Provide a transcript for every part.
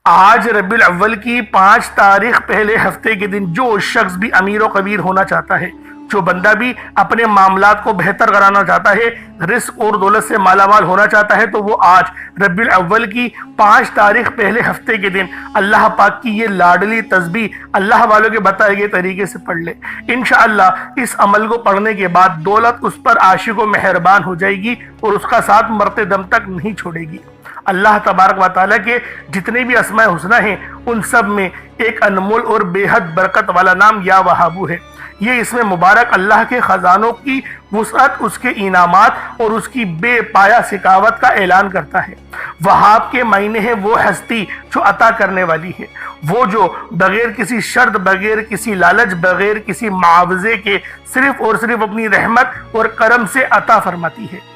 آج ربیع الاول کی 5 تاریخ پہلے ہفتے کے دن جو شخص بھی امیر و کبیر ہونا چاہتا ہے، جو بندہ بھی اپنے معاملات کو بہتر کرانا چاہتا ہے، رزق اور دولت سے مالا مال ہونا چاہتا ہے، تو وہ آج ربیع الاول کی 5 تاریخ پہلے ہفتے کے دن اللہ پاک کی یہ لاڈلی تسبیح اللہ والوں کے بتائے گئے طریقے سے پڑھ لے۔ انشاءاللہ اس عمل کو پڑھنے کے بعد دولت اس پر عاشق و مہربان ہو جائے گی اور اس کا ساتھ مرتے دم تک نہیں چھوڑے گی۔ اللہ تبارک و تعالیٰ کے جتنے بھی اسماء حسنہ ہیں ان سب میں ایک انمول اور بے حد برکت والا نام یا وہابو ہے۔ یہ اسم مبارک اللہ کے خزانوں کی وسعت، اس کے انعامات اور اس کی بے پایہ سخاوت کا اعلان کرتا ہے۔ وہاب کے معنی ہے وہ ہستی جو عطا کرنے والی ہے، وہ جو بغیر کسی شرط، بغیر کسی لالچ، بغیر کسی معاوضے کے صرف اور صرف اپنی رحمت اور کرم سے عطا فرماتی ہے۔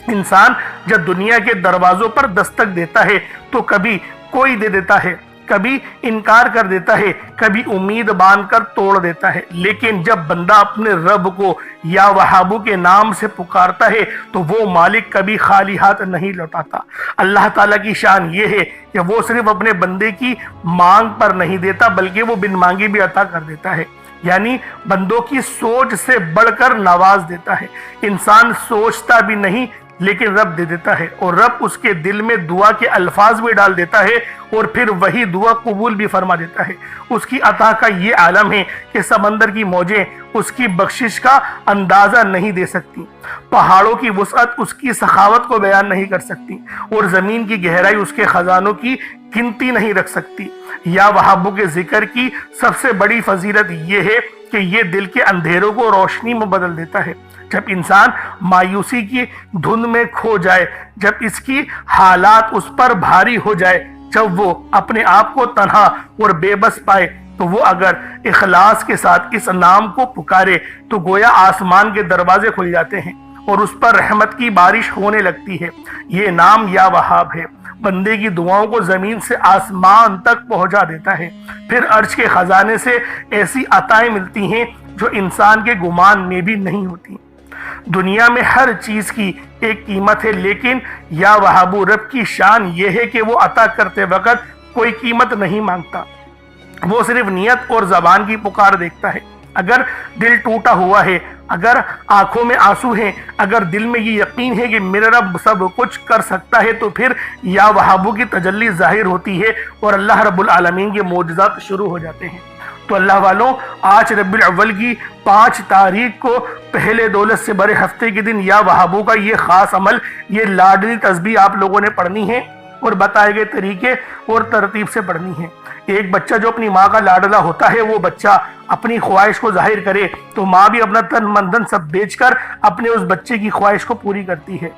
انسان جب دنیا کے دروازوں پر دستک دیتا ہے تو کبھی کوئی دے دیتا ہے، کبھی انکار کر دیتا ہے، کبھی امید باندھ کر توڑ دیتا ہے، لیکن جب بندہ اپنے رب کو یا وہابو کے نام سے پکارتا ہے تو وہ مالک کبھی خالی ہاتھ نہیں لوٹاتا۔ اللہ تعالیٰ کی شان یہ ہے کہ وہ صرف اپنے بندے کی مانگ پر نہیں دیتا بلکہ وہ بن مانگے بھی عطا کر دیتا ہے، یعنی بندوں کی سوچ سے بڑھ کر نواز دیتا ہے۔ انسان سوچتا بھی نہیں لیکن رب دے دیتا ہے، اور رب اس کے دل میں دعا کے الفاظ بھی ڈال دیتا ہے اور پھر وہی دعا قبول بھی فرما دیتا ہے۔ اس کی عطا کا یہ عالم ہے کہ سمندر کی موجیں اس کی بخشش کا اندازہ نہیں دے سکتی، پہاڑوں کی وسعت اس کی سخاوت کو بیان نہیں کر سکتی، اور زمین کی گہرائی اس کے خزانوں کی گنتی نہیں رکھ سکتی۔ یا وہابو کے ذکر کی سب سے بڑی فضیلت یہ ہے کہ یہ دل کے اندھیروں کو روشنی میں بدل دیتا ہے۔ جب انسان مایوسی کی دھند میں کھو جائے، جب اس کی حالات اس پر بھاری ہو جائے، جب وہ اپنے آپ کو تنہا اور بے بس پائے، تو وہ اگر اخلاص کے ساتھ اس نام کو پکارے تو گویا آسمان کے دروازے کھل جاتے ہیں اور اس پر رحمت کی بارش ہونے لگتی ہے۔ یہ نام یا وہاب ہے، بندے کی دعاؤں کو زمین سے آسمان تک پہنچا دیتا ہے۔ پھر عرش کے خزانے سے ایسی عطائیں ملتی ہیں جو انسان کے گمان میں بھی نہیں ہوتی۔ دنیا میں ہر چیز کی ایک قیمت ہے، لیکن یا وہابو رب کی شان یہ ہے کہ وہ عطا کرتے وقت کوئی قیمت نہیں مانگتا، وہ صرف نیت اور زبان کی پکار دیکھتا ہے۔ اگر دل ٹوٹا ہوا ہے، اگر آنکھوں میں آنسو ہیں، اگر دل میں یہ یقین ہے کہ میرا رب سب کچھ کر سکتا ہے، تو پھر یا وہابو کی تجلی ظاہر ہوتی ہے اور اللہ رب العالمین کے معجزات شروع ہو جاتے ہیں۔ تو اللہ والوں، آج ربیع الاول کی 5 تاریخ کو پہلے دولت سے بڑے ہفتے کے دن یا وہابو کا یہ خاص عمل، یہ لاڈلی تسبیح آپ لوگوں نے پڑھنی ہے اور بتائے گئے طریقے اور ترتیب سے پڑھنی ہے۔ ایک بچہ جو اپنی ماں کا لاڈلا ہوتا ہے، وہ بچہ اپنی خواہش کو ظاہر کرے تو ماں بھی اپنا تن من دھن سب بیچ کر اپنے اس بچے کی خواہش کو پوری کرتی ہے۔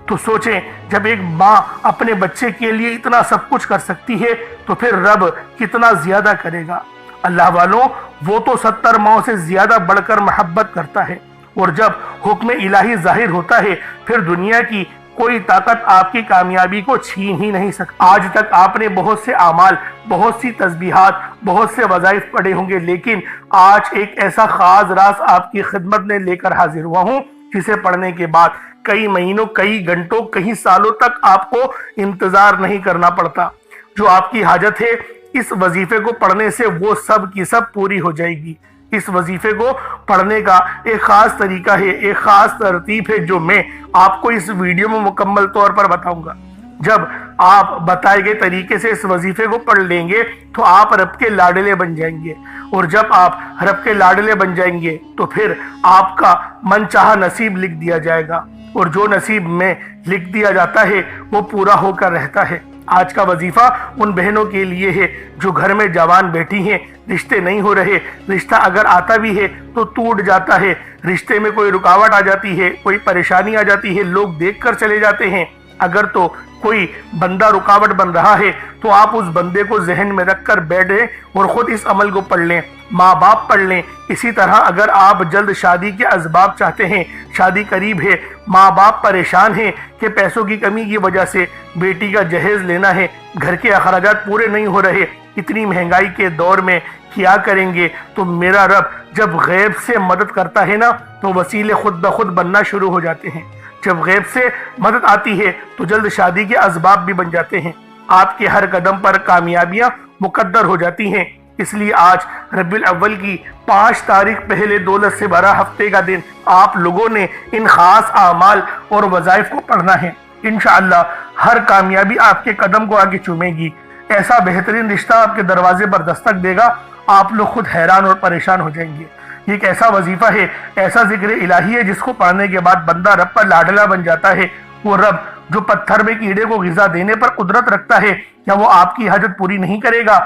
تو سوچیں، جب ایک ماں اپنے بچے کے لیے اتنا سب کچھ کر سکتی ہے تو پھر رب کتنا زیادہ کرے گا۔ اللہ والوں، وہ تو 70 ماؤں سے زیادہ بڑھ کر محبت کرتا ہے، اور جب حکم الہی ظاہر ہوتا ہے پھر دنیا کی کوئی طاقت آپ کی کامیابی کو چھین ہی نہیں سکتی۔ آج تک آپ نے بہت سے اعمال، بہت سی تسبیحات، بہت سے وظائف پڑھے ہوں گے، لیکن آج ایک ایسا خاص راز آپ کی خدمت میں لے کر حاضر ہوا ہوں جسے پڑھنے کے بعد کئی مہینوں، کئی گھنٹوں، کئی سالوں تک آپ کو انتظار نہیں کرنا پڑتا۔ جو آپ کی حاجت ہے، اس وظیفے کو پڑھنے سے وہ سب کی سب پوری ہو جائے گی۔ اس وظیفے کو پڑھنے کا ایک خاص طریقہ ہے، ایک خاص ترتیب ہے جو میں آپ کو اس ویڈیو میں مکمل طور پر بتاؤں گا۔ جب آپ بتائے گئے طریقے سے اس وظیفے کو پڑھ لیں گے تو آپ رب کے لاڈلے بن جائیں گے، اور جب آپ رب کے لاڈلے بن جائیں گے تو پھر آپ کا من چاہا نصیب لکھ دیا جائے گا، اور جو نصیب میں لکھ دیا جاتا ہے وہ پورا ہو کر رہتا ہے۔ آج کا وظیفہ ان بہنوں کے لیے ہے جو گھر میں جوان بیٹھی ہیں، رشتے نہیں ہو رہے، رشتہ اگر آتا بھی ہے تو ٹوٹ جاتا ہے، رشتے میں کوئی رکاوٹ آ جاتی ہے، کوئی پریشانی آ جاتی ہے، لوگ دیکھ کر چلے جاتے ہیں۔ اگر تو کوئی بندہ رکاوٹ بن رہا ہے تو آپ اس بندے کو ذہن میں رکھ کر بیٹھیں اور خود اس عمل کو پڑھ لیں، ماں باپ پڑھ لیں۔ اسی طرح اگر آپ جلد شادی کے اسباب چاہتے ہیں، شادی قریب ہے، ماں باپ پریشان ہیں کہ پیسوں کی کمی کی وجہ سے بیٹی کا جہیز لینا ہے، گھر کے اخراجات پورے نہیں ہو رہے، اتنی مہنگائی کے دور میں کیا کریں گے، تو میرا رب جب غیب سے مدد کرتا ہے نا تو وسیلے خود بخود بننا شروع ہو جاتے ہیں۔ جب غیب سے مدد آتی ہے تو جلد شادی کے اسباب بھی بن جاتے ہیں۔ آپ کے ہر قدم پر کامیابیاں مقدر ہو جاتی ہیں۔ اس لیے آج ربیع الاول کی 5 تاریخ پہلے دولت سے بھرا ہفتے کا دن آپ لوگوں نے ان خاص اعمال اور وظائف کو پڑھنا ہے۔ انشاءاللہ ہر کامیابی آپ کے قدم کو آگے چومے گی، ایسا بہترین رشتہ آپ کے دروازے پر دستک دے گا، آپ لوگ خود حیران اور پریشان ہو جائیں گے۔ یہ ایک ایسا وظیفہ ہے، ایسا ذکر الہی ہے جس کو پڑھنے کے بعد بندہ رب پر لاڈلا بن جاتا ہے۔ وہ رب جو پتھر میں کیڑے کو غذا دینے پر قدرت رکھتا ہے، کیا وہ آپ کی حاجت پوری نہیں کرے گا؟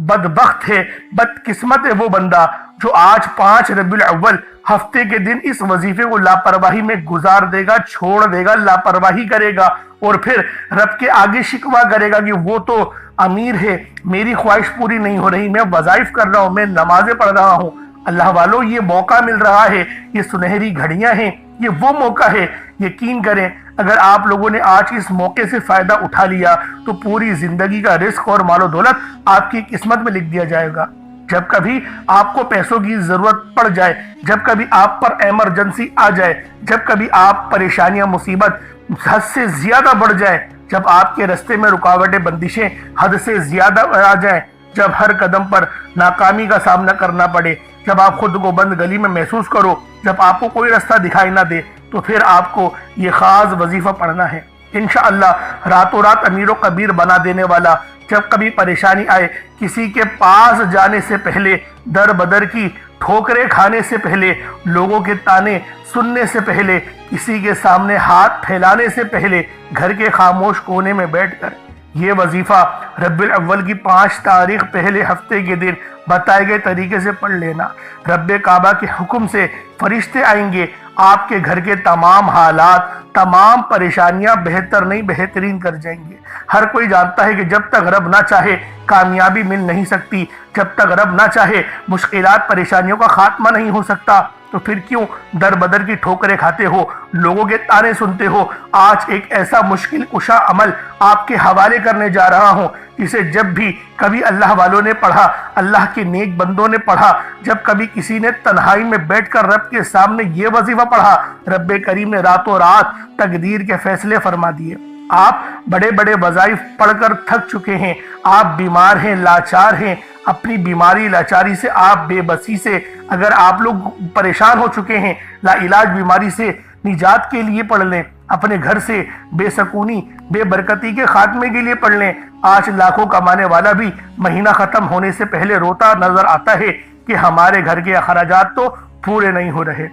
بدبخت ہے، بدقسمت ہے وہ بندہ جو آج 5 ربیع الاول ہفتے کے دن اس وظیفے کو لاپرواہی میں گزار دے گا، چھوڑ دے گا، لاپرواہی کرے گا اور پھر رب کے آگے شکوہ کرے گا کہ وہ تو امیر ہے، میری خواہش پوری نہیں ہو رہی، میں وظائف کر رہا ہوں، میں نمازیں پڑھ رہا ہوں۔ اللہ والو، یہ موقع مل رہا ہے، یہ سنہری گھڑیاں ہیں، یہ وہ موقع ہے۔ یقین کریں اگر آپ لوگوں نے آج اس موقع سے فائدہ اٹھا لیا تو پوری زندگی کا رزق اور مال و دولت آپ کی قسمت میں لکھ دیا جائے گا۔ جب کبھی آپ کو پیسوں کی ضرورت پڑ جائے، جب کبھی آپ پر ایمرجنسی آ جائے، جب کبھی آپ پریشانیاں مصیبت حد سے زیادہ بڑھ جائے، جب آپ کے رستے میں رکاوٹیں بندشیں حد سے زیادہ آ جائیں، جب ہر قدم پر ناکامی کا سامنا کرنا پڑے، جب آپ خود کو بند گلی میں محسوس کرو، جب آپ کو کوئی رستہ دکھائی نہ دے، تو پھر آپ کو یہ خاص وظیفہ پڑھنا ہے۔ انشاءاللہ راتوں رات امیر و کبیر بنا دینے والا، جب کبھی پریشانی آئے، کسی کے پاس جانے سے پہلے، در بدر کی ٹھوکریں کھانے سے پہلے، لوگوں کے تانے سننے سے پہلے، کسی کے سامنے ہاتھ پھیلانے سے پہلے، گھر کے خاموش کونے میں بیٹھ کر یہ وظیفہ ربیع الاول کی 5 تاریخ پہلے ہفتے کے دن بتائے گئے طریقے سے پڑھ لینا۔ رب کعبہ کے حکم سے فرشتے آئیں گے، آپ کے گھر کے تمام حالات، تمام پریشانیاں بہتر نہیں بہترین کر جائیں گے۔ ہر کوئی جانتا ہے کہ جب تک رب نہ چاہے کامیابی مل نہیں سکتی، جب تک رب نہ چاہے مشکلات پریشانیوں کا خاتمہ نہیں ہو سکتا، تو پھر کیوں در بدر کی ٹھوکریں کھاتے ہو، لوگوں کے تانے سنتے ہو؟ آج ایک ایسا مشکل کشا عمل آپ کے حوالے کرنے جا رہا ہوں جسے جب بھی کبھی اللہ والوں نے پڑھا، اللہ کے نیک بندوں نے پڑھا، جب کبھی کسی نے تنہائی میں بیٹھ کر رب کے سامنے یہ وظیفہ پڑھا، رب کریم نے راتوں رات تقدیر کے فیصلے فرما دیے۔ آپ بڑے بڑے وظائف پڑھ کر تھک چکے ہیں، آپ بیمار ہیں، لاچار ہیں، اپنی بیماری لاچاری سے، آپ بے بسی سے اگر آپ لوگ پریشان ہو چکے ہیں، لا علاج بیماری سے نجات کے لیے پڑھ لیں، اپنے گھر سے بے سکونی بے برکتی کے خاتمے کے لیے پڑھ لیں۔ آج لاکھوں کمانے والا بھی مہینہ ختم ہونے سے پہلے روتا نظر آتا ہے کہ ہمارے گھر کے اخراجات تو پورے نہیں ہو رہے۔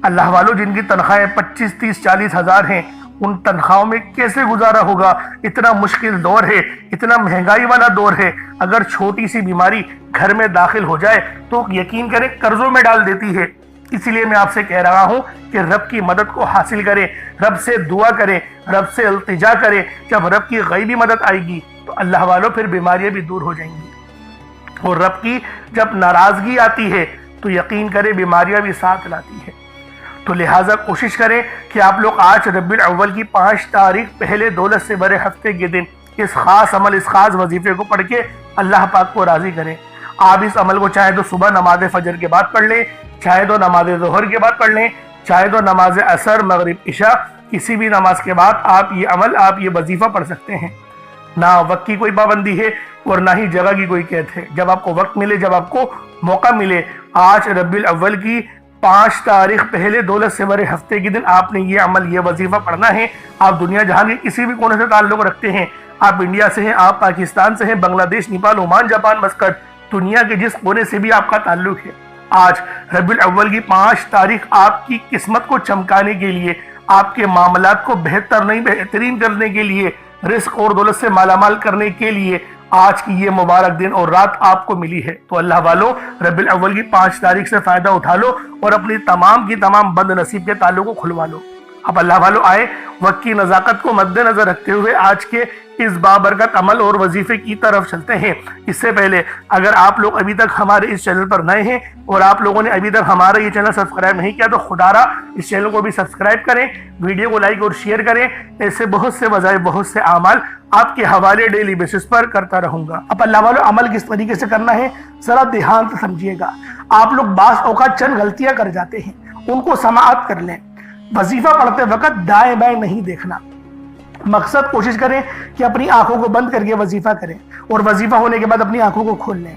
اللہ والوں، جن کی تنخواہیں 25 30 40 ہزار ہیں، ان تنخواہوں میں کیسے گزارا ہوگا؟ اتنا مشکل دور ہے، اتنا مہنگائی والا دور ہے، اگر چھوٹی سی بیماری گھر میں داخل ہو جائے تو یقین کریں قرضوں میں ڈال دیتی ہے۔ اسی لیے میں آپ سے کہہ رہا ہوں کہ رب کی مدد کو حاصل کریں، رب سے دعا کریں، رب سے التجا کریں۔ جب رب کی غیبی مدد آئے گی تو اللہ والوں پھر بیماریاں بھی دور ہو جائیں گی، اور رب کی جب ناراضگی آتی ہے تو یقین کریں بیماریاں بھی ساتھ لاتی ہے۔ تو لہٰذا کوشش کریں کہ آپ لوگ آج ربیع الاول کی 5 تاریخ پہلے دولت سے بھرے ہفتے کے دن اس خاص عمل، اس خاص وظیفے کو پڑھ کے اللہ پاک کو راضی کریں۔ آپ اس عمل کو چاہے تو صبح نماز فجر کے بعد پڑھ لیں، چاہے تو نماز ظہر کے بعد پڑھ لیں، چاہے تو نماز عصر مغرب عشاء کسی بھی نماز کے بعد آپ یہ عمل، آپ یہ وظیفہ پڑھ سکتے ہیں۔ نہ وقت کی کوئی پابندی ہے اور نہ ہی جگہ کی کوئی قید ہے، جب آپ کو وقت ملے، جب آپ کو موقع ملے۔ آج ربیع الاول کی 5 تاریخ پہلے دولت سے بھرے ہفتے کے دن آپ نے یہ عمل، یہ وظیفہ پڑھنا ہے۔ آپ دنیا جہاں کے کسی بھی کونے سے تعلق رکھتے ہیں، آپ انڈیا سے ہیں، آپ پاکستان سے ہیں، بنگلہ دیش، نیپال، عمان، جاپان، مسقط، دنیا کے جس کونے سے بھی آپ کا تعلق ہے، آج ربیع الاول کی 5 تاریخ آپ کی قسمت کو چمکانے کے لیے، آپ کے معاملات کو بہتر نہیں بہترین کرنے کے لیے، رزق اور دولت سے مالا مال کرنے کے لیے آج کی یہ مبارک دن اور رات آپ کو ملی ہے۔ تو اللہ والوں، ربیع الاول کی 5 تاریخ سے فائدہ اٹھا لو اور اپنی تمام کی تمام بد نصیب کے تعلق کو کھلوا لو۔ اب اللہ والوں آئے وقت کی نزاکت کو مد نظر رکھتے ہوئے آج کے اس بابرکت عمل اور وظیفے کی طرف چلتے ہیں۔ اس سے پہلے اگر آپ لوگ ابھی تک ہمارے اس چینل پر نئے ہیں اور آپ لوگوں نے ابھی تک ہمارا یہ چینل سبسکرائب نہیں کیا تو خدا را اس چینل کو بھی سبسکرائب کریں، ویڈیو کو لائک اور شیئر کریں۔ ایسے بہت سے وظائف، بہت سے اعمال آپ کے حوالے ڈیلی بیسس پر کرتا رہوں گا۔ اب اللہ والوں عمل کس طریقے سے کرنا ہے ذرا دھیان سے سمجھیے گا۔ آپ لوگ بعض اوقات چند غلطیاں کر جاتے ہیں، ان کو سماعت کر لیں۔ وظیفہ پڑھتے وقت دائیں بائیں نہیں دیکھنا، مقصد کوشش کریں کہ اپنی آنکھوں کو بند کر کے وظیفہ کریں اور وظیفہ ہونے کے بعد اپنی آنکھوں کو کھول لیں،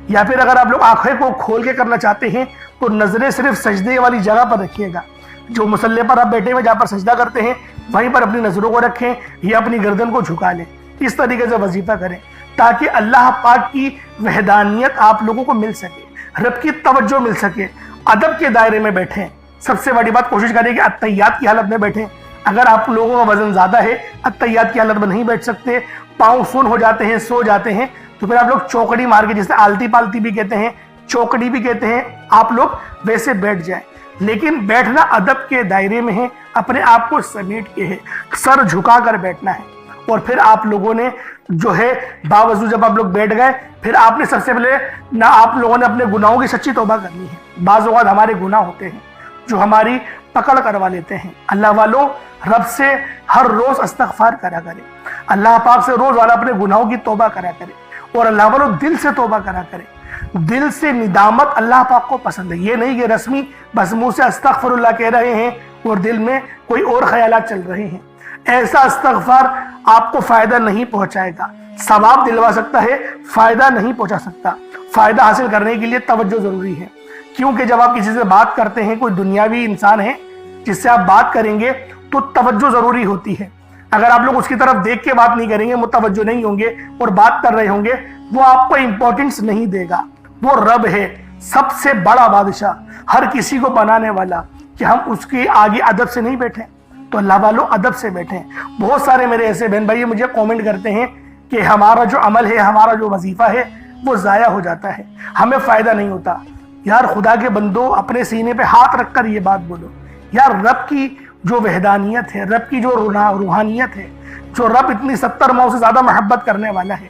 یا پھر اگر آپ لوگ آنکھیں کو کھول کے کرنا چاہتے ہیں تو نظریں صرف سجدے والی جگہ پر رکھیے گا، جو مصلی پر آپ بیٹھے ہوئے جہاں پر سجدہ کرتے ہیں وہیں پر اپنی نظروں کو رکھیں یا اپنی گردن کو جھکا لیں، اس طریقے سے وظیفہ کریں تاکہ اللہ پاک کی وحدانیت آپ لوگوں کو مل سکے، رب کی توجہ مل سکے، ادب کے دائرے میں بیٹھیں۔ سب سے بڑی بات کوشش کریں کہ اتحیات کی حالت میں بیٹھیں۔ اگر آپ لوگوں کا وزن زیادہ ہے، اتحیات کی حالت میں نہیں بیٹھ سکتے، پاؤں سن ہو جاتے ہیں، سو جاتے ہیں، تو پھر آپ لوگ چوکڑی مار کے، جسے آلتی پالتی بھی کہتے ہیں، چوکڑی بھی کہتے ہیں، آپ لوگ ویسے بیٹھ جائیں، لیکن بیٹھنا ادب کے دائرے میں ہے، اپنے آپ کو سمیٹ کے ہے، سر جھکا کر بیٹھنا ہے۔ اور پھر آپ لوگوں نے جو ہے باوضو جب آپ لوگ بیٹھ گئے، پھر آپ نے سب سے پہلے نہ آپ لوگوں نے اپنے گناہوں کی سچی توبہ کرنی ہے۔ بعض اوقات ہمارے گناہ ہوتے ہیں جو ہماری پکڑ کروا لیتے ہیں۔ اللہ والوں، رب سے ہر روز استغفار کرا کرے، اللہ پاک سے روز والا اپنے گناہوں کی توبہ کرا کرے، اور اللہ والوں دل سے توبہ کرا کرے۔ دل سے ندامت اللہ پاک کو پسند ہے، یہ نہیں کہ رسمی بس منہ سے استغفر اللہ کہہ رہے ہیں اور دل میں کوئی اور خیالات چل رہے ہیں۔ ایسا استغفار آپ کو فائدہ نہیں پہنچائے گا، ثواب دلوا سکتا ہے، فائدہ نہیں پہنچا سکتا۔ فائدہ حاصل کرنے کے لیے توجہ ضروری ہے، کیونکہ جب آپ کسی سے بات کرتے ہیں، کوئی دنیاوی انسان ہے جس سے آپ بات کریں گے تو توجہ ضروری ہوتی ہے۔ اگر آپ لوگ اس کی طرف دیکھ کے بات نہیں کریں گے، متوجہ نہیں ہوں گے اور بات کر رہے ہوں گے، وہ آپ کو امپورٹنس نہیں دے گا۔ وہ رب ہے، سب سے بڑا بادشاہ، ہر کسی کو بنانے والا، کہ ہم اس کے آگے ادب سے نہیں بیٹھیں۔ تو اللہ والوں ادب سے بیٹھیں۔ بہت سارے میرے ایسے بہن بھائی مجھے کومنٹ کرتے ہیں کہ ہمارا جو عمل ہے، ہمارا جو وظیفہ ہے وہ ضائع ہو جاتا ہے، ہمیں فائدہ نہیں ہوتا۔ یار خدا کے بندو، اپنے سینے پہ ہاتھ رکھ کر یہ بات بولو، یار رب کی جو وحدانیت ہے، رب کی جو روحانیت ہے، جو رب اتنی 70 ماؤں سے زیادہ محبت کرنے والا ہے،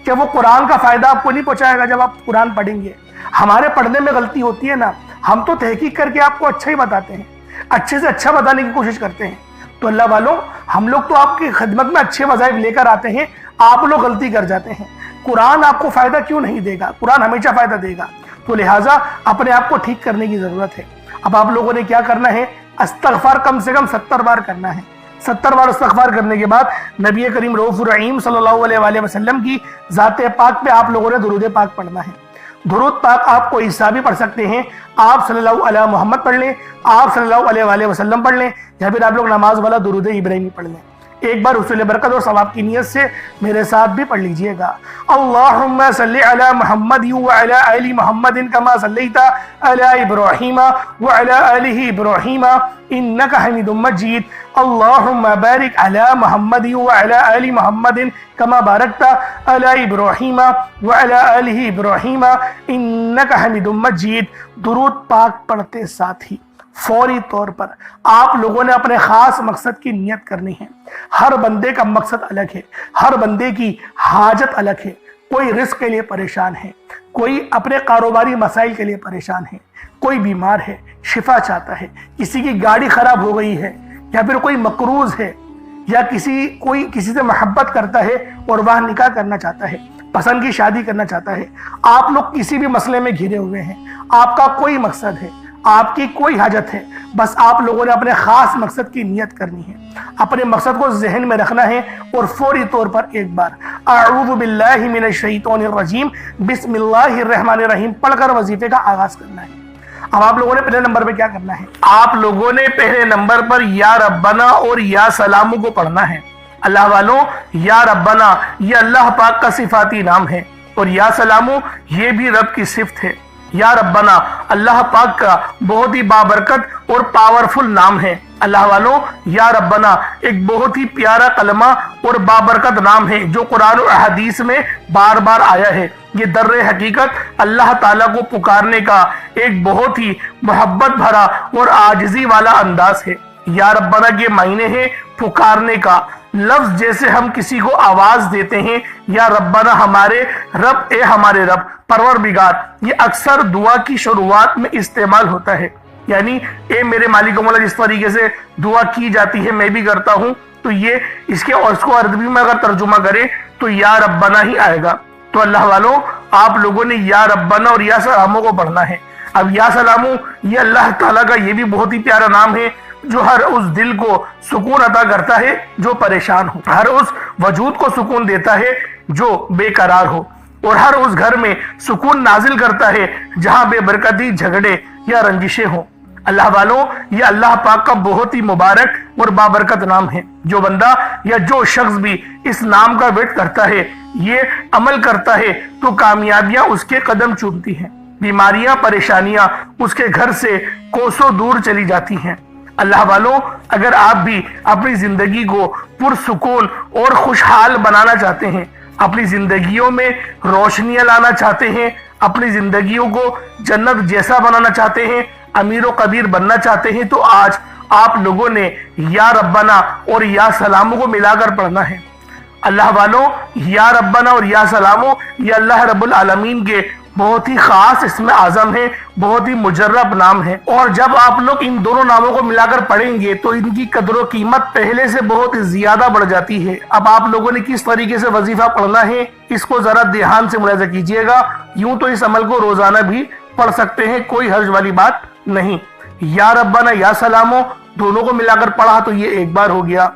کہ وہ قرآن کا فائدہ آپ کو نہیں پہنچائے گا جب آپ قرآن پڑھیں گے۔ ہمارے پڑھنے میں غلطی ہوتی ہے نا، ہم تو تحقیق کر کے آپ کو اچھا ہی بتاتے ہیں، اچھے سے اچھا بتانے کی کوشش کرتے ہیں۔ تو اللہ والوں، ہم لوگ تو آپ کی خدمت میں اچھے وظائف لے کر آتے ہیں، آپ لوگ غلطی کر جاتے ہیں۔ قرآن آپ کو فائدہ کیوں نہیں دے گا؟ قرآن ہمیشہ فائدہ دے گا۔ تو لہٰذا اپنے آپ کو ٹھیک کرنے کی ضرورت ہے۔ اب آپ لوگوں نے کیا کرنا ہے؟ استغفار کم سے کم 70 بار کرنا ہے۔ 70 بار استغفار کرنے کے بعد نبی کریم رؤوف الرحیم صلی اللہ علیہ وآلہ وسلم کی ذات پاک پہ آپ لوگوں نے درود پاک پڑھنا ہے۔ درود پاک آپ کو عیسیٰ بھی پڑھ سکتے ہیں، آپ صلی اللہ علیہ محمد پڑھ لیں، آپ صلی اللہ علیہ وآلہ وسلم پڑھ لیں، یا پھر آپ لوگ نماز والا درود ابراہیمی پڑھ لیں۔ ایک بار حصول برکت اور ثواب کی نیت سے میرے ساتھ بھی پڑھ لیجئے گا۔ اللہم صلی علی محمد وعلی آل محمد کما صلیت علی ابراہیم وعلی آل ابراہیم انک حمید مجید۔ اللہم بارک علی محمد وعلی آل محمد کما بارکت علی ابراہیم وعلی آل ابراہیم انک حمید مجید۔ درود پاک پڑھتے ساتھ ہی فوری طور پر آپ لوگوں نے اپنے خاص مقصد کی نیت کرنی ہے۔ ہر بندے کا مقصد الگ ہے، ہر بندے کی حاجت الگ ہے۔ کوئی رزق کے لیے پریشان ہے، کوئی اپنے کاروباری مسائل کے لیے پریشان ہے، کوئی بیمار ہے، شفا چاہتا ہے، کسی کی گاڑی خراب ہو گئی ہے، یا پھر کوئی مقروض ہے، یا کوئی کسی سے محبت کرتا ہے اور وہ نکاح کرنا چاہتا ہے، پسند کی شادی کرنا چاہتا ہے۔ آپ لوگ کسی بھی مسئلے میں گھرے ہوئے ہیں، آپ کا کوئی مقصد ہے، آپ کی کوئی حاجت ہے، بس آپ لوگوں نے اپنے خاص مقصد کی نیت کرنی ہے، اپنے مقصد کو ذہن میں رکھنا ہے، اور فوری طور پر ایک بار اعوذ باللہ من الشیطان الرجیم بسم اللہ الرحمن الرحیم پڑھ کر وظیفے کا آغاز کرنا ہے۔ اب آپ لوگوں نے پہلے نمبر پہ کیا کرنا ہے؟ آپ لوگوں نے پہلے نمبر پر یا ربنا اور یا سلامو کو پڑھنا ہے۔ اللہ والوں، یا ربنا یہ اللہ پاک کا صفاتی نام ہے، اور یا سلامو یہ بھی رب کی صفت ہے۔ یا ربنا اللہ پاک کا بہت ہی بابرکت اور پاورفل نام ہے۔ اللہ والوں، یا ربنا ایک بہت ہی پیارا کلمہ اور بابرکت نام ہے جو قرآن و احادیث میں بار بار آیا ہے۔ یہ در حقیقت اللہ تعالیٰ کو پکارنے کا ایک بہت ہی محبت بھرا اور عاجزی والا انداز ہے۔ یا ربنا کے معنی ہے پکارنے کا لفظ، جیسے ہم کسی کو آواز دیتے ہیں یا ربنا ہمارے رب، اے ہمارے رب، پروردگار، یہ اکثر دعا کی شروعات میں استعمال ہوتا ہے۔ یعنی اے میرے مالک و مولا، جس طریقے سے دعا کی جاتی ہے میں بھی کرتا ہوں، تو یہ اس کو عربی میں اگر ترجمہ کرے تو یا ربنا ہی آئے گا۔ تو اللہ والوں، آپ لوگوں نے یا ربنا اور یا سلامو کو پڑھنا ہے۔ اب یا سلامو یہ اللہ تعالیٰ کا یہ بھی بہت ہی پیارا نام ہے، جو ہر اس دل کو سکون عطا کرتا ہے جو پریشان ہو، ہر اس وجود کو سکون دیتا ہے جو بے قرار ہو، اور ہر اس گھر میں سکون نازل کرتا ہے جہاں بے برکتی، جھگڑے یا رنجشیں ہوں۔ اللہ والوں، یہ اللہ پاک کا بہت ہی مبارک اور بابرکت نام ہے۔ جو بندہ یا جو شخص بھی اس نام کا ورد کرتا ہے، یہ عمل کرتا ہے، تو کامیابیاں اس کے قدم چومتی ہیں، بیماریاں، پریشانیاں اس کے گھر سے کوسوں دور چلی جاتی ہیں۔ اللہ والوں، اگر آپ بھی اپنی زندگی کو پرسکون اور خوشحال بنانا چاہتے ہیں، اپنی زندگیوں میں روشنیاں لانا چاہتے ہیں، اپنی زندگیوں کو جنت جیسا بنانا چاہتے ہیں، امیر و کبیر بننا چاہتے ہیں، تو آج آپ لوگوں نے یا ربنا اور یا سلامو کو ملا کر پڑھنا ہے۔ اللہ والوں، یا ربنا اور یا سلامو یہ اللہ رب العالمین کے بہت ہی خاص اسم اعظم ہے، بہت ہی مجرب نام ہے، اور جب آپ لوگ ان دونوں ناموں کو ملا کر پڑھیں گے تو ان کی قدر و قیمت پہلے سے بہت زیادہ بڑھ جاتی ہے۔ اب آپ لوگوں نے کس طریقے سے وظیفہ پڑھنا ہے، اس کو ذرا دھیان سے ملاحظہ کیجئے گا۔ یوں تو اس عمل کو روزانہ بھی پڑھ سکتے ہیں، کوئی حرج والی بات نہیں۔ یا ربنا یا سلامو دونوں کو ملا کر پڑھا تو یہ ایک بار ہو گیا،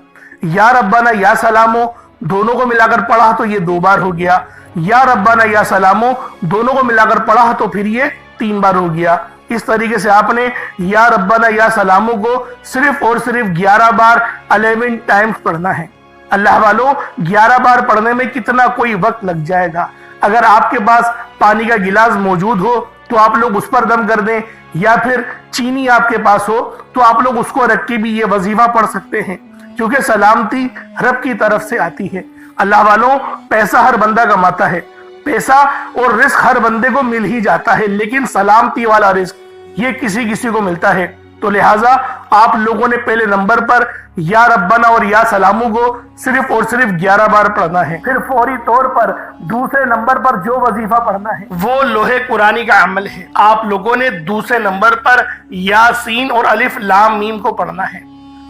یا ربنا یا سلامو دونوں کو ملا کر پڑھا تو یہ 2 بار ہو گیا، یا ربنا یا سلامو دونوں کو ملا کر پڑھا تو پھر یہ 3 بار ہو گیا۔ اس طریقے سے آپ نے یا ربنا یا سلامو کو صرف اور صرف 11 بار 11 ٹائمز پڑھنا ہے۔ اللہ والوں، 11 بار پڑھنے میں کتنا کوئی وقت لگ جائے گا۔ اگر آپ کے پاس پانی کا گلاس موجود ہو تو آپ لوگ اس پر دم کر دیں، یا پھر چینی آپ کے پاس ہو تو آپ لوگ اس کو رکھ کے بھی یہ وظیفہ پڑھ سکتے ہیں، کیونکہ سلامتی رب کی طرف سے آتی ہے۔ اللہ والوں، پیسہ ہر بندہ کماتا ہے، پیسہ اور رزق ہر بندے کو مل ہی جاتا ہے، لیکن سلامتی والا رزق یہ کسی کو ملتا ہے۔ تو لہٰذا آپ لوگوں نے پہلے نمبر پر یا ربنا اور یا سلامو کو صرف اور صرف 11 بار پڑھنا ہے۔ پھر فوری طور پر دوسرے نمبر پر جو وظیفہ پڑھنا ہے وہ لوح قرآنی کا عمل ہے۔ آپ لوگوں نے دوسرے نمبر پر یاسین اور الف لام میم کو پڑھنا ہے۔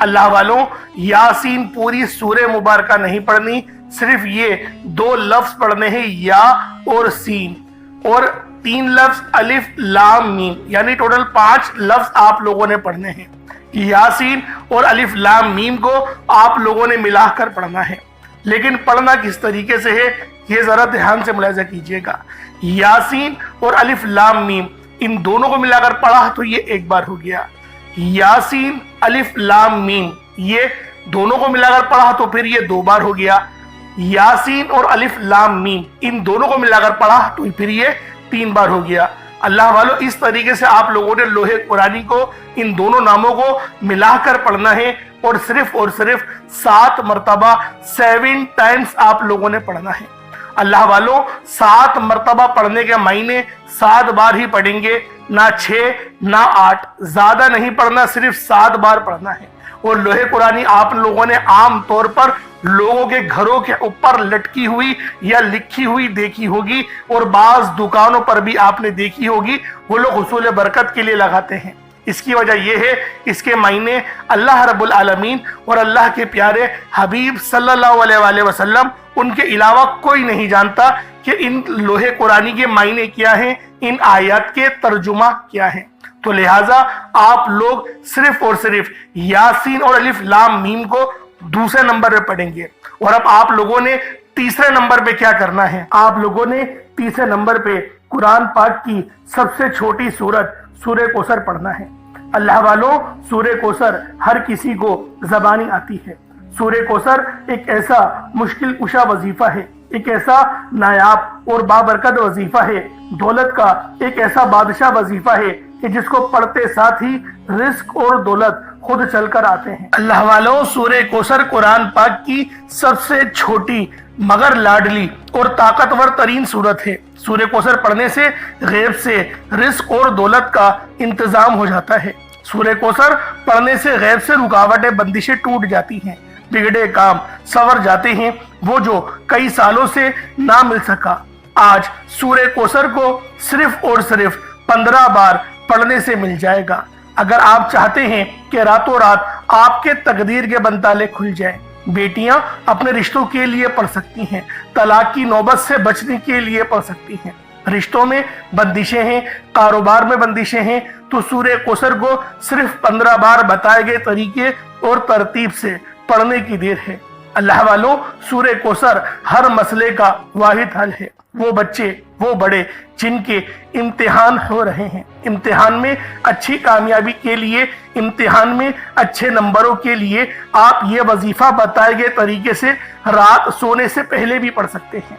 اللہ والوں، یاسین پوری سورہ مبارکہ نہیں پڑھنی، صرف یہ 2 لفظ پڑھنے ہیں، یا اور سین، اور 3 لفظ الف لام میم، یعنی ٹوٹل 5 لفظ آپ لوگوں نے پڑھنے ہیں۔ یاسین اور الف لام میم کو آپ لوگوں نے ملا کر پڑھنا ہے، لیکن پڑھنا کس طریقے سے ہے یہ ذرا دھیان سے ملاحظہ کیجئے گا۔ یاسین اور الف لام میم ان دونوں کو ملا کر پڑھا تو یہ 1 بار ہو گیا، یاسین الف لام میم یہ دونوں کو ملا کر پڑھا تو پھر یہ 2 بار ہو گیا، یاسین اور الف لام میم ان دونوں کو ملا کر پڑھا تو پھر یہ 3 بار ہو گیا۔ اللہ والوں، اس طریقے سے آپ لوگوں نے لوح قرآنی کو ان دونوں ناموں کو ملا کر پڑھنا ہے، اور صرف 7 مرتبہ 7 ٹائمز آپ لوگوں نے پڑھنا ہے۔ اللہ والوں، 7 مرتبہ پڑھنے کے معنی 7 بار ہی پڑھیں گے، نہ 6 نہ 8، زیادہ نہیں پڑھنا، صرف 7 بار پڑھنا ہے۔ اور لوح قرآنی آپ لوگوں نے عام طور پر لوگوں کے گھروں کے اوپر لٹکی ہوئی یا لکھی ہوئی دیکھی ہوگی، اور بعض دکانوں پر بھی آپ نے دیکھی ہوگی، وہ لوگ حصول برکت کے لیے لگاتے ہیں۔ اس کی وجہ یہ ہے، اس کے معنی اللہ رب العالمین اور اللہ کے پیارے حبیب صلی اللہ علیہ وآلہ وسلم ان کے علاوہ کوئی نہیں جانتا کہ ان لوح قرآنی کے معنی کیا ہیں، ان آیات کے ترجمہ کیا ہیں۔ تو لہٰذا آپ لوگ صرف اور صرف یاسین اور الف لام میم کو دوسرے نمبر پہ پڑھیں گے۔ اور اب آپ لوگوں نے تیسرے نمبر پہ کیا کرنا ہے؟ آپ لوگوں نے تیسرے نمبر پہ قرآن پاک کی سب سے چھوٹی سورت سورہ کوثر پڑھنا ہے۔ اللہ والوں، سورہ کوثر ہر کسی کو زبانی آتی ہے۔ سورہ کوثر ایک ایسا مشکل کشا وظیفہ ہے، ایک ایسا نایاب اور بابرکت وظیفہ ہے، دولت کا ایک ایسا بادشاہ وظیفہ ہے کہ جس کو پڑھتے ساتھ ہی رزق اور دولت خود چل کر آتے ہیں۔ اللہ والوں، سورہ کوثر قرآن پاک کی سب سے چھوٹی مگر لاڈلی اور طاقتور ترین سورت ہے۔ سورہ کوثر پڑھنے سے غیب سے رزق اور دولت کا انتظام ہو جاتا ہے۔ سورہ کوثر پڑھنے سے غیب سے رکاوٹیں، بندشیں ٹوٹ جاتی ہیں، بگڑے کام سنور جاتے ہیں، وہ جو کئی سالوں سے نہ مل سکا آج سورہ کوثر کو صرف اور صرف 15 بار پڑھنے سے مل جائے گا۔ اگر آپ چاہتے ہیں کہ راتوں رات آپ کے تقدیر کے بنتالے کھل جائیں، بیٹیاں اپنے رشتوں کے لیے پڑھ سکتی ہیں، طلاق کی نوبت سے بچنے کے لیے پڑھ سکتی ہیں، رشتوں میں بندشیں ہیں، کاروبار میں بندشیں ہیں، تو سورہ کوثر کو صرف 15 بار بتائے گئے طریقے اور ترتیب سے پڑھنے کی دیر ہے۔ اللہ والوں، سورہ کوثر ہر مسئلے کا واحد حل ہے۔ وہ بچے، وہ بڑے جن کے امتحان ہو رہے ہیں، امتحان میں اچھی کامیابی کے لیے، امتحان میں اچھے نمبروں کے لیے آپ یہ وظیفہ بتائے گئے طریقے سے رات سونے سے پہلے بھی پڑھ سکتے ہیں۔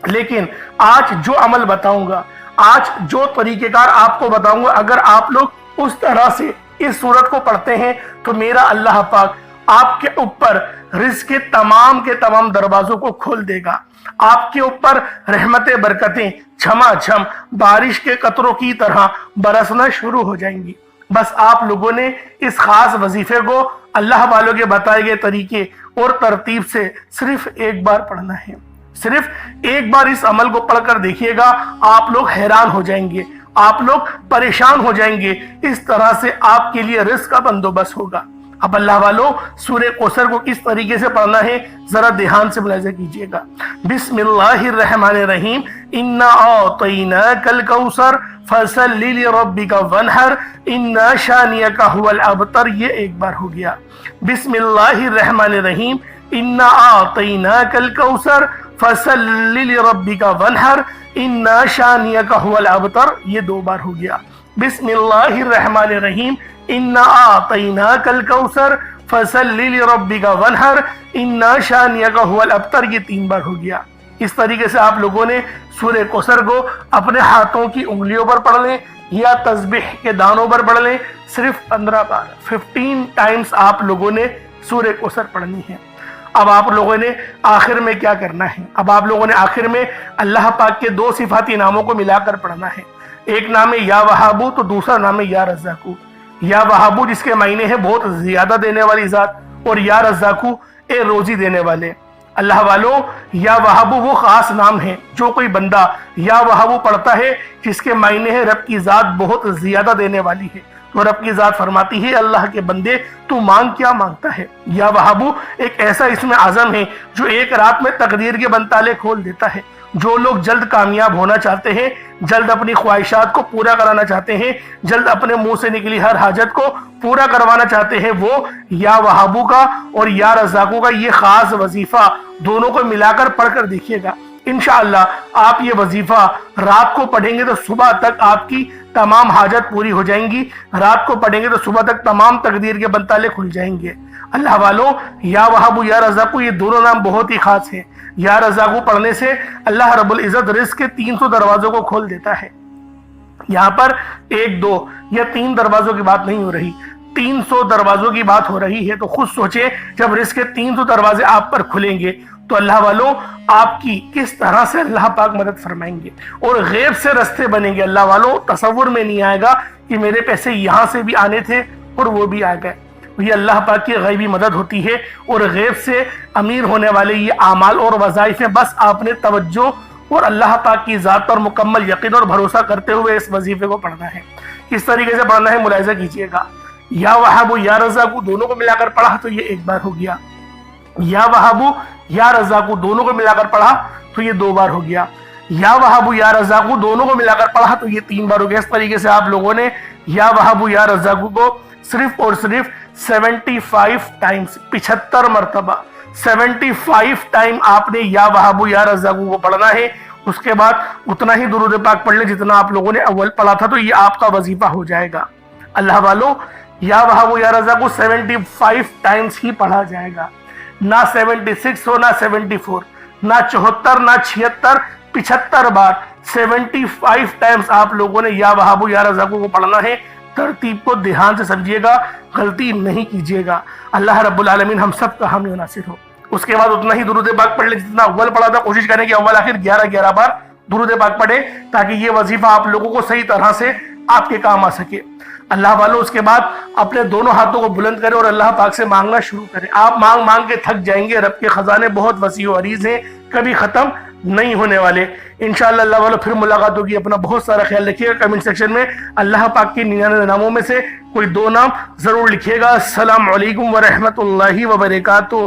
لیکن آج جو عمل بتاؤں گا، آج جو طریقہ کار آپ کو بتاؤں گا، اگر آپ لوگ اس طرح سے اس سورت کو پڑھتے ہیں تو میرا اللہ پاک آپ کے اوپر رزق کے تمام دروازوں کو کھول دے گا۔ آپ کے اوپر رحمتیں، برکتیں جھما جھم بارش کے قطروں کی طرح برسنا شروع ہو جائیں گی۔ بس آپ لوگوں نے اس خاص وظیفے کو اللہ والوں کے بتائے گئے طریقے اور ترتیب سے صرف ایک بار پڑھنا ہے۔ صرف ایک بار اس عمل کو پڑھ کر دیکھیے گا، آپ لوگ حیران ہو جائیں گے، آپ لوگ پریشان ہو جائیں گے۔ اس طرح سے آپ کے لیے رزق کا بندوبست ہوگا۔ اب اللہ والوں، سورہ کوثر کو کس طریقے سے پڑھنا ہے ذرا دھیان سے ملاحظہ کیجئے گا۔ بسم اللہ الرحمن الرحیم، انا اعطیناک الکوثر فصل لربک وانحر ان شانئک هو الابتر، یہ ایک بار ہو گیا۔ بسم اللہ الرحمن الرحیم، انا اعطیناک الکوثر فصل لربک وانحر ان شانئک هو الابتر، یہ دو بار ہو گیا۔ بسم اللہ الرحمن الرحیم، انا اعطیناک الکوثر فصل لربک وانحر ان شانئک هو الابتر، یہ تین بار ہو گیا۔ اس طریقے سے آپ لوگوں نے سورہ کوثر کو اپنے ہاتھوں کی انگلیوں پر پڑھ لیں یا تسبیح کے دانوں پر پڑھ لیں، صرف 15 بار 15 ٹائمز آپ لوگوں نے سورہ کوثر پڑھنی ہے۔ اب آپ لوگوں نے آخر میں کیا کرنا ہے؟ اب آپ لوگوں نے آخر میں اللہ پاک کے دو صفاتی ناموں کو ملا کر پڑھنا ہے۔ ایک نام ہے یا وہابو، تو دوسرا نام ہے یا رزاقو۔ یا وہابو جس کے معنی ہے بہت زیادہ دینے والی ذات، اور یا رزاقو اے روزی دینے والے۔ اللہ والوں، یا وہابو وہ خاص نام ہے جو کوئی بندہ یا وہابو پڑھتا ہے جس کے معنی ہے رب کی ذات بہت زیادہ دینے والی ہے، تو رب کی ذات فرماتی ہے اللہ کے بندے تو مانگ کیا مانگتا ہے۔ یا وہابو ایک ایسا اسم اعظم ہے جو ایک رات میں تقدیر کے بند تالے کھول دیتا ہے۔ جو لوگ جلد کامیاب ہونا چاہتے ہیں، جلد اپنی خواہشات کو پورا کرانا چاہتے ہیں، جلد اپنے منہ سے نکلی ہر حاجت کو پورا کروانا چاہتے ہیں، وہ یا وہابو کا اور یا رزاقو کا یہ خاص وظیفہ دونوں کو ملا کر پڑھ کر دیکھیے گا۔ انشاءاللہ آپ یہ وظیفہ رات کو پڑھیں گے تو صبح تک آپ کی تمام حاجت پوری ہو جائیں گی، رات کو پڑھیں گے تو صبح تک تمام تقدیر کے بند تالے کھل جائیں گے۔ اللہ والوں، یا وہابو یا رزاقو یہ دونوں نام بہت ہی خاص ہیں۔ یا رزاقو پڑھنے سے اللہ رب العزت رزق کے 300 دروازوں کو کھول دیتا ہے۔ یہاں پر 1 2 یا 3 دروازوں کی بات نہیں ہو رہی، 300 دروازوں کی بات ہو رہی ہے۔ تو خود سوچیں جب رزق کے 300 دروازے آپ پر کھلیں گے تو اللہ والوں آپ کی کس طرح سے اللہ پاک مدد فرمائیں گے اور غیب سے رستے بنیں گے۔ اللہ والوں تصور میں نہیں آئے گا کہ میرے پیسے یہاں سے بھی آنے تھے اور وہ بھی آ گئے۔ یہ اللہ پاک کی غیبی مدد ہوتی ہے، اور غیب سے امیر ہونے والے یہ اعمال اور وظائف ہیں۔ بس آپ نے توجہ اور اللہ پاک کی ذات پر مکمل یقین اور بھروسہ کرتے ہوئے اس وظیفے کو پڑھنا ہے۔ کس طریقے سے پڑھنا ہے ملاحظہ کیجئے گا۔ یا وہابو یا رزاقو دونوں کو ملا کر پڑھا تو یہ ایک بار ہو گیا۔ یا وہابو یا رزاقو دونوں کو ملا کر پڑھا تو یہ 2 بار ہو گیا۔ یا وہابو یا رزاقو دونوں کو ملا کر پڑھا تو یہ 3 بار ہو گیا۔ اس طریقے سے آپ لوگوں نے یا وہابو یا رزاقو کو صرف اور صرف 75 ٹائمز 75 مرتبہ 75 ٹائم آپ نے یا وہابو یا رزاقو کو پڑھنا ہے۔ اس کے بعد اتنا ہی درود پاک پڑھ لیں جتنا آپ لوگوں نے اول پڑھا تھا، تو یہ آپ کا وظیفہ ہو جائے گا۔ اللہ والوں، یا وہابو یا رزاقو 75 ٹائمز ہی پڑھا جائے گا، نہ 76 ہو، نہ 74، نہ 74، نہ 76، 75 بار 75 ٹائمز آپ لوگوں نے یا وہابو یا رزاقو کو پڑھنا ہے۔ ترتیب کو دھیان سے سمجھیے گا، غلطی نہیں کیجیے گا۔ اللہ رب العالمین ہم سب کا حامی و ناصر ہو۔ اس کے بعد اتنا ہی درود پاک پڑھ لیں جتنا اول پڑھا تھا۔ کوشش کریں کہ اول آخر 11 بار درود پاک پڑھیں تاکہ یہ وظیفہ آپ لوگوں کو صحیح طرح سے آپ کے کام آ سکے۔ اللہ والوں، اس کے بعد اپنے دونوں ہاتھوں کو بلند کریں اور اللہ پاک سے مانگنا شروع کریں۔ آپ مانگ مانگ کے تھک جائیں گے۔ رب کے خزانے بہت وسیع و عریض ہیں، کبھی ختم نہیں ہونے والے۔ انشاءاللہ اللہ والوں پھر ملاقات ہوگی۔ اپنا بہت سارا خیال رکھیے گا۔ کمنٹ سیکشن میں اللہ پاک کے 99 ناموں میں سے کوئی 2 نام ضرور لکھیے گا۔ السلام علیکم ورحمۃ اللہ وبرکاتہ۔